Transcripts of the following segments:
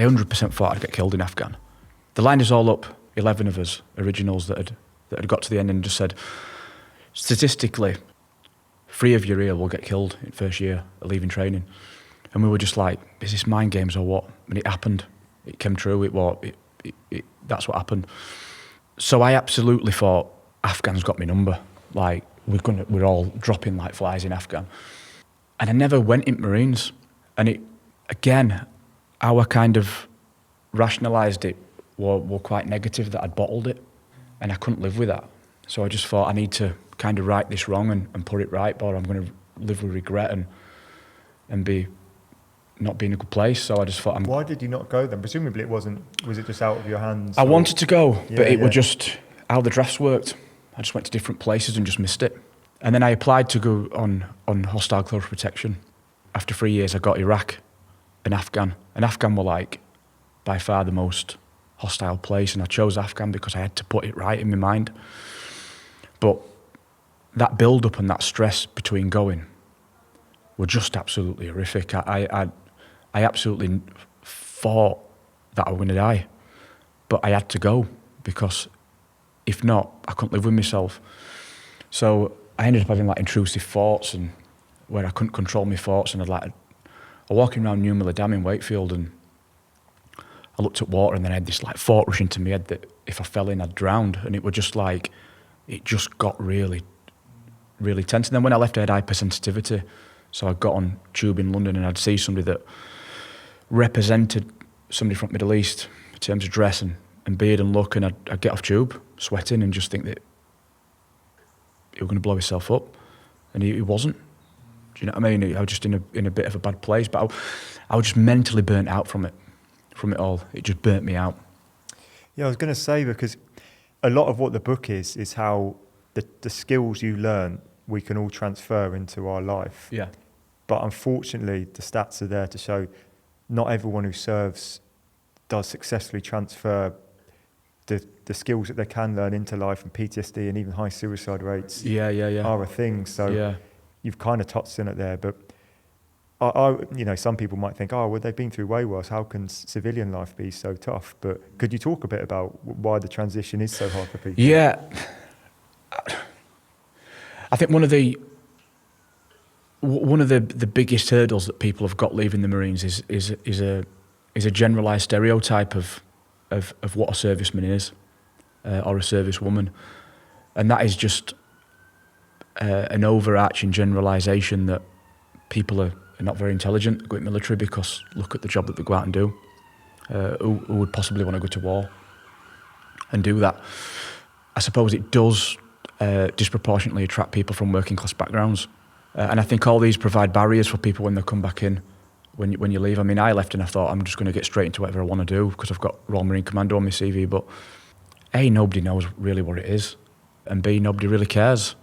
I 100% thought I'd get killed in Afghan. They lined us all up, 11 of us, originals that had got to the end and just said, statistically, 3 of you here will get killed in first year of leaving training. And we were just like, is this mind games or what? And it happened. It came true. That's what happened. So I absolutely thought, Afghan's got my number. Like, we're all dropping like flies in Afghan. And I never went in Marines. And it, again, how I kind of rationalised it were quite negative, that I'd bottled it. And I couldn't live with that. So I just thought, I need to kind of right this wrong and put it right, or I'm going to live with regret and not be in a good place. So I just thought... Why did you not go then? Presumably was it just out of your hands? I wanted to go, but it was just how the drafts worked. I just went to different places and just missed it. And then I applied to go on hostile close protection. After 3 years, I got Iraq and Afghan. And Afghan were like, by far the most hostile place. And I chose Afghan because I had to put it right in my mind. But that build-up and that stress between going were just absolutely horrific. I absolutely thought that I was going to die. But I had to go because if not, I couldn't live with myself. So I ended up having like intrusive thoughts and where I couldn't control my thoughts, and I walking around Newmiller Dam in Wakefield, and I looked at water, and then I had this like thought rush into my head that if I fell in, I'd drowned. And it was just like, it just got really, really tense. And then when I left, I had hypersensitivity. So I got on tube in London and I'd see somebody that represented somebody from Middle East in terms of dress and beard and look, and I'd get off tube, sweating, and just think that he was going to blow himself up. And he wasn't. Do you know what I mean? I was just in a bit of a bad place, but I was just mentally burnt out from it all. It just burnt me out. Yeah, I was going to say, because a lot of what the book is how the skills you learn, we can all transfer into our life. Yeah. But unfortunately, the stats are there to show not everyone who serves does successfully transfer the skills that they can learn into life, and PTSD and even high suicide rates are a thing. So you've kind of touched on it there, but I some people might think, oh, well, they've been through way worse. How can civilian life be so tough? But could you talk a bit about why the transition is so hard for people? Yeah. I think one of the biggest hurdles that people have got leaving the Marines is a generalised stereotype of what a serviceman is, or a servicewoman, and that is just an overarching generalisation that people are not very intelligent, go into military because look at the job that they go out and do. Who would possibly want to go to war and do that? I suppose it does disproportionately attract people from working class backgrounds, and I think all these provide barriers for people when they come back in. When you leave, I mean, I left and I thought I'm just going to get straight into whatever I want to do because I've got Royal Marine Commando on my CV, but A, nobody knows really what it is, and B, nobody really cares,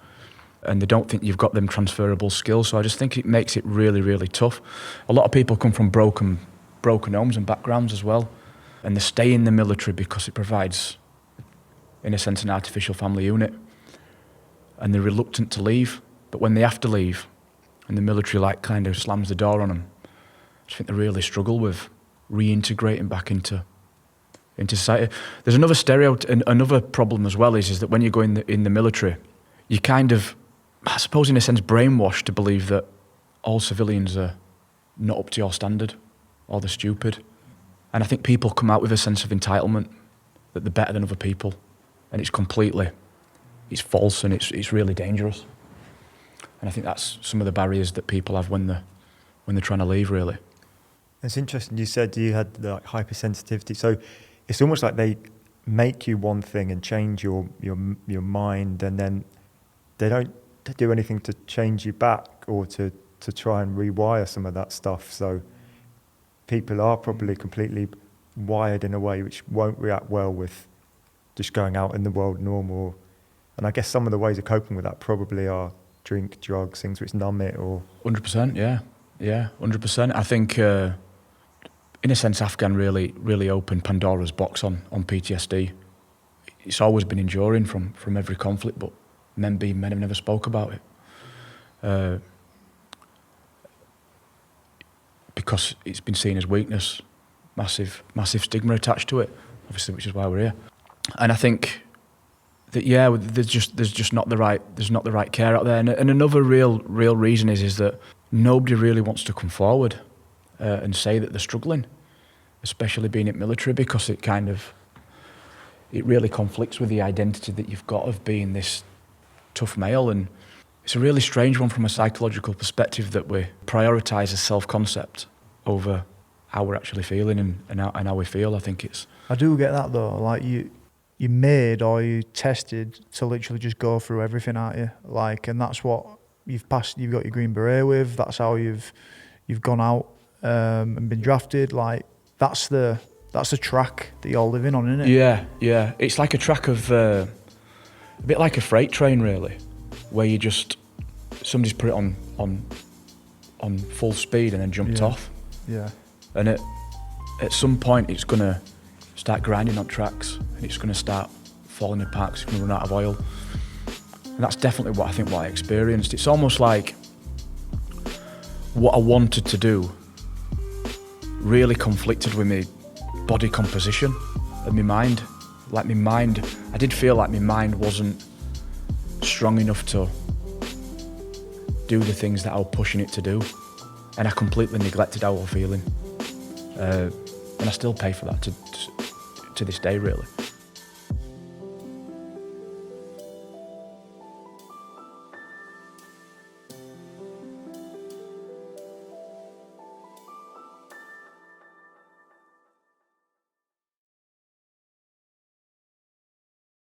and they don't think you've got them transferable skills. So I just think it makes it really, really tough. A lot of people come from broken homes and backgrounds as well, and they stay in the military because it provides, in a sense, an artificial family unit, and they're reluctant to leave. But when they have to leave, and the military like kind of slams the door on them, I think they really struggle with reintegrating back into society. There's another problem as well is that when you go in the military, you kind of, I suppose in a sense, brainwashed to believe that all civilians are not up to your standard or they're stupid. And I think people come out with a sense of entitlement that they're better than other people, and it's false, and it's really dangerous. And I think that's some of the barriers that people have when they're trying to leave, really. It's interesting, you said you had the hypersensitivity, so it's almost like they make you one thing and change your mind, and then they don't do anything to change you back or to try and rewire some of that stuff. So people are probably completely wired in a way which won't react well with just going out in the world normal. And I guess some of the ways of coping with that probably are drink, drugs, things which numb it, or... 100%, yeah, 100%. I think, in a sense, Afghan really opened Pandora's box on PTSD. It's always been enduring from every conflict, but men have never spoke about it. Because it's been seen as weakness. massive stigma attached to it, obviously, which is why we're here. And I think that there's just not the right care out there. And another real reason is that nobody really wants to come forward and say that they're struggling, especially being in military, because it really conflicts with the identity that you've got of being this tough male. And it's a really strange one from a psychological perspective that we prioritise a self-concept over how we're actually feeling and how we feel. I think it's... I do get that though, like you made or you tested to literally just go through everything, aren't you? Like, and that's what you've passed, you've got your Green Beret with, that's how you've gone out and been drafted. Like, that's the track that you're living on, isn't it? Yeah. It's like a track of, a bit like a freight train really, where somebody's put it on full speed and then jumped off. Yeah. And at some point it's gonna start grinding on tracks and it's going to start falling apart because it's going to run out of oil. And that's definitely what I experienced. It's almost like what I wanted to do really conflicted with my body composition and my mind. I did feel like my mind wasn't strong enough to do the things that I was pushing it to do. And I completely neglected how I was feeling. And I still pay for that to this day, really.